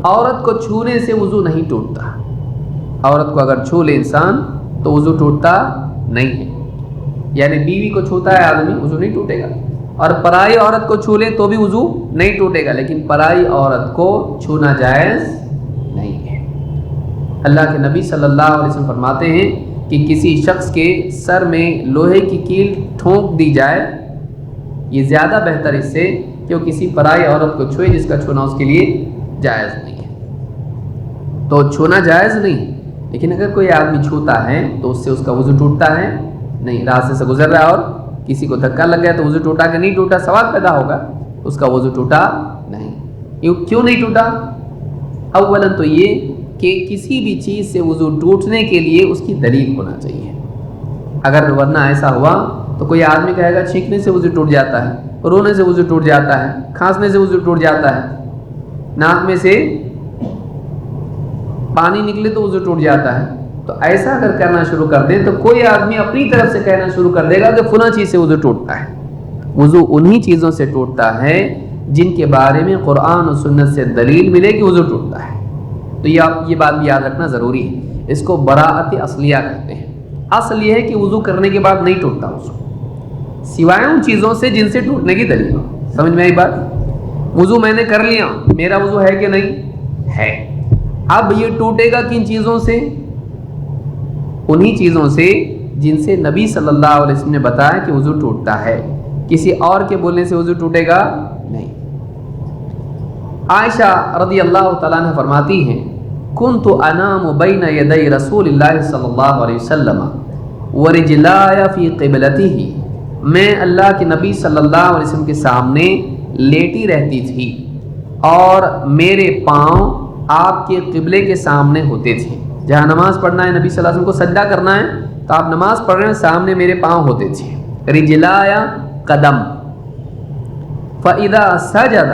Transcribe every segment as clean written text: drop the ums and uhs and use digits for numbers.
عورت کو چھونے سے وضو نہیں ٹوٹتا. عورت کو اگر چھو لے انسان تو وضو ٹوٹتا نہیں ہے. یعنی بیوی کو چھوتا ہے آدمی وضو نہیں ٹوٹے گا, اور پرائی عورت کو چھو لے تو بھی وضو نہیں ٹوٹے گا, لیکن پرائی عورت کو چھونا جائز نہیں ہے. اللہ کے نبی صلی اللہ علیہ وسلم فرماتے ہیں کہ کسی شخص کے سر میں لوہے کی کیل ٹھونک دی جائے, یہ زیادہ بہتر اس سے کہ وہ کسی پرائی عورت کو چھوئے جس کا چھونا اس کے لیے جائز نہیں ہے. تو چھونا جائز نہیں, لیکن اگر کوئی آدمی چھوتا ہے تو اس سے اس کا وضو ٹوٹتا ہے نہیں. راستے سے گزر رہا ہے اور کسی کو دھکا لگ گیا تو وضو ٹوٹا کہ نہیں ٹوٹا, سوال پیدا ہوگا. اس کا وضو ٹوٹا نہیں. کیوں نہیں ٹوٹا؟ اولا تو یہ کہ کسی بھی چیز سے وضو ٹوٹنے کے لیے اس کی دلیل ہونا چاہیے. اگر ورنہ ایسا ہوا تو کوئی آدمی کہے گا چھینکنے سے وضو ٹوٹ جاتا ہے, رونے سے وضو ٹوٹ جاتا ہے, کھانسنے سے وضو ٹوٹ جاتا ہے, ناک میں سے پانی نکلے تو وضو ٹوٹ جاتا ہے. تو ایسا اگر کرنا شروع کر دیں تو کوئی آدمی اپنی طرف سے کہنا شروع کر دے گا کہ فلاں چیز سے وضو ٹوٹتا ہے. وضو انہی چیزوں سے ٹوٹتا ہے جن کے بارے میں قرآن و سنت سے دلیل ملے کہ وضو ٹوٹتا ہے. تو یہ بات بھی یاد رکھنا ضروری ہے. اس کو براءت اصلیہ کہتے ہیں. اصل یہ ہے کہ وضو کرنے کے بعد نہیں ٹوٹتا وضو, سوائے ان چیزوں سے جن سے ٹوٹنے کی دلیل ہو. سمجھ میں آئی بات؟ وضو میں نے کر لیا, میرا وضو ہے کہ نہیں ہے. اب یہ ٹوٹے گا کن چیزوں سے؟ انہی چیزوں سے جن سے نبی صلی اللہ علیہ وسلم نے بتایا کہ وضو ٹوٹتا ہے. کسی اور کے بولنے سے وضو ٹوٹے گا نہیں. عائشہ رضی اللہ تعالیٰ عنہ فرماتی ہیں کنت انام بین یدی رسول اللہ صلی اللہ علیہ وسلم ورجلای فی قبلتہ, میں اللہ کے نبی صلی اللہ علیہ وسلم کے سامنے لیٹی رہتی تھی اور میرے پاؤں آپ کے قبلے کے سامنے ہوتے تھے. جہاں نماز پڑھنا ہے, نبی صلی اللہ علیہ وسلم کو سجدہ کرنا ہے, تو آپ نماز پڑھ رہے ہیں, سامنے میرے پاؤں ہوتے تھے. رجلایا قدم فاذا سجد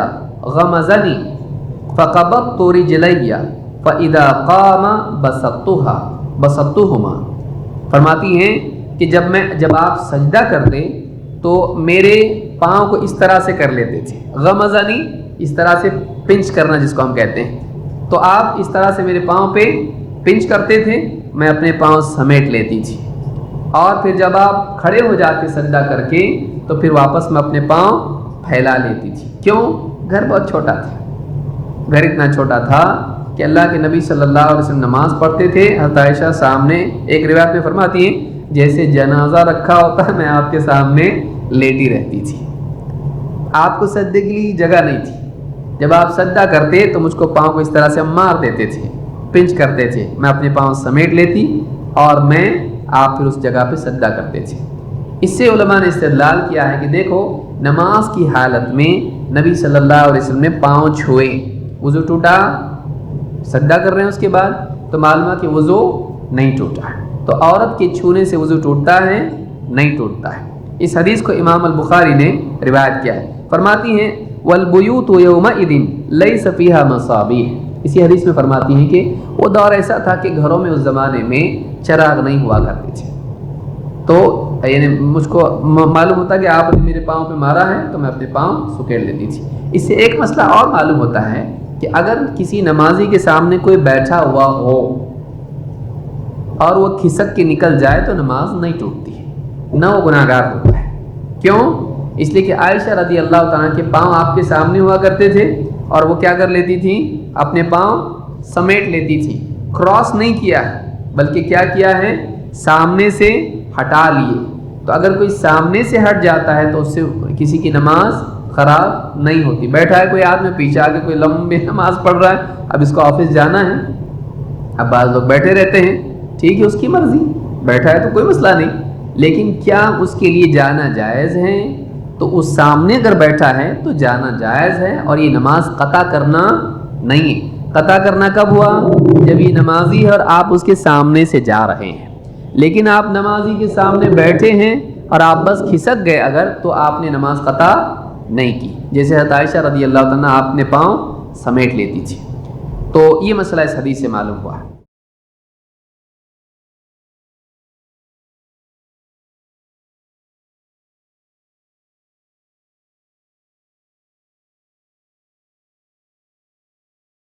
غمزنی فقبضت رجلی فاذا قام بسطتهما. فرماتی ہیں کہ جب آپ سجدہ کرتے تو میرے پاؤں کو اس طرح سے کر لیتے تھے. غمزنی اس طرح سے پنچ کرنا جس کو ہم کہتے ہیں. تو آپ اس طرح سے میرے پاؤں پہ پنچ کرتے تھے, میں اپنے پاؤں سمیٹ لیتی تھی, اور پھر جب آپ کھڑے ہو جاتے سجدہ کر کے تو پھر واپس میں اپنے پاؤں پھیلا لیتی تھی. کیوں؟ گھر بہت چھوٹا تھا. گھر اتنا چھوٹا تھا کہ اللہ کے نبی صلی اللہ علیہ وسلم نماز پڑھتے تھے. حضرت عائشہ سامنے ایک روایت میں فرماتی ہیں جیسے جنازہ رکھا ہوتا ہے میں آپ کے سامنے لیٹی رہتی تھی. آپ کو سجدے کے لیے جگہ نہیں تھی. جب آپ سجدہ کرتے تو مجھ کو پاؤں کو اس طرح سے مار دیتے تھے, پنچ کرتے تھے, میں اپنے پاؤں سمیٹ لیتی اور آپ پھر اس جگہ پہ سجدہ کرتے تھے. اس سے علماء نے استدلال کیا ہے کہ دیکھو نماز کی حالت میں نبی صلی اللہ علیہ وسلم نے پاؤں چھوئے, وضو ٹوٹا, سجدہ کر رہے ہیں اس کے بعد, تو معلوم کہ وضو نہیں ٹوٹا. تو عورت کے چھونے سے وضو ٹوٹتا ہے نہیں ٹوٹتا ہے. اس حدیث کو امام البخاری نے روایت کیا ہے. فرماتی ہیں والبیوت یومئذ لیس فیہا مصابیح. اسی حدیث میں فرماتی ہیں کہ وہ دور ایسا تھا کہ گھروں میں اس زمانے میں چراغ نہیں ہوا کرتے تھے. تو یعنی مجھ کو معلوم ہوتا کہ آپ نے میرے پاؤں پہ مارا ہے تو میں اپنے پاؤں سکیڑ لیتی تھی. اس سے ایک مسئلہ اور معلوم ہوتا ہے کہ اگر کسی نمازی کے سامنے کوئی بیٹھا ہوا ہو اور وہ کھسک کے نکل جائے تو نماز نہیں ٹوٹتی ہے, نہ وہ گناہگار ہوتا ہے. کیوں؟ اس لیے کہ عائشہ رضی اللہ تعالیٰ کے پاؤں آپ کے سامنے ہوا کرتے تھے اور وہ کیا کر لیتی تھی, اپنے پاؤں سمیٹ لیتی تھی. کراس نہیں کیا ہے بلکہ کیا کیا ہے, سامنے سے ہٹا لیے. تو اگر کوئی سامنے سے ہٹ جاتا ہے تو اس سے کسی کی نماز خراب نہیں ہوتی. بیٹھا ہے کوئی آدمی, پیچھے آ کے کوئی لمبی نماز پڑھ رہا ہے, اب اس کو آفس جانا ہے, اب بعض لوگ بیٹھے رہتے ہیں, ٹھیک ہے اس کی مرضی, بیٹھا ہے تو کوئی مسئلہ نہیں. لیکن کیا اس کے لیے جانا جائز ہے؟ تو اس سامنے اگر بیٹھا ہے تو جانا جائز ہے, اور یہ نماز قطع کرنا نہیں ہے. قطع کرنا کب ہوا؟ جب یہ نمازی ہے اور آپ اس کے سامنے سے جا رہے ہیں. لیکن آپ نمازی کے سامنے بیٹھے ہیں اور آپ بس کھسک گئے اگر, تو آپ نے نماز قطع نہیں کی. جیسے حضرت عائشہ رضی اللہ عنہا آپ نے پاؤں سمیٹ لیتی تھی. تو یہ مسئلہ اس حدیث سے معلوم ہوا.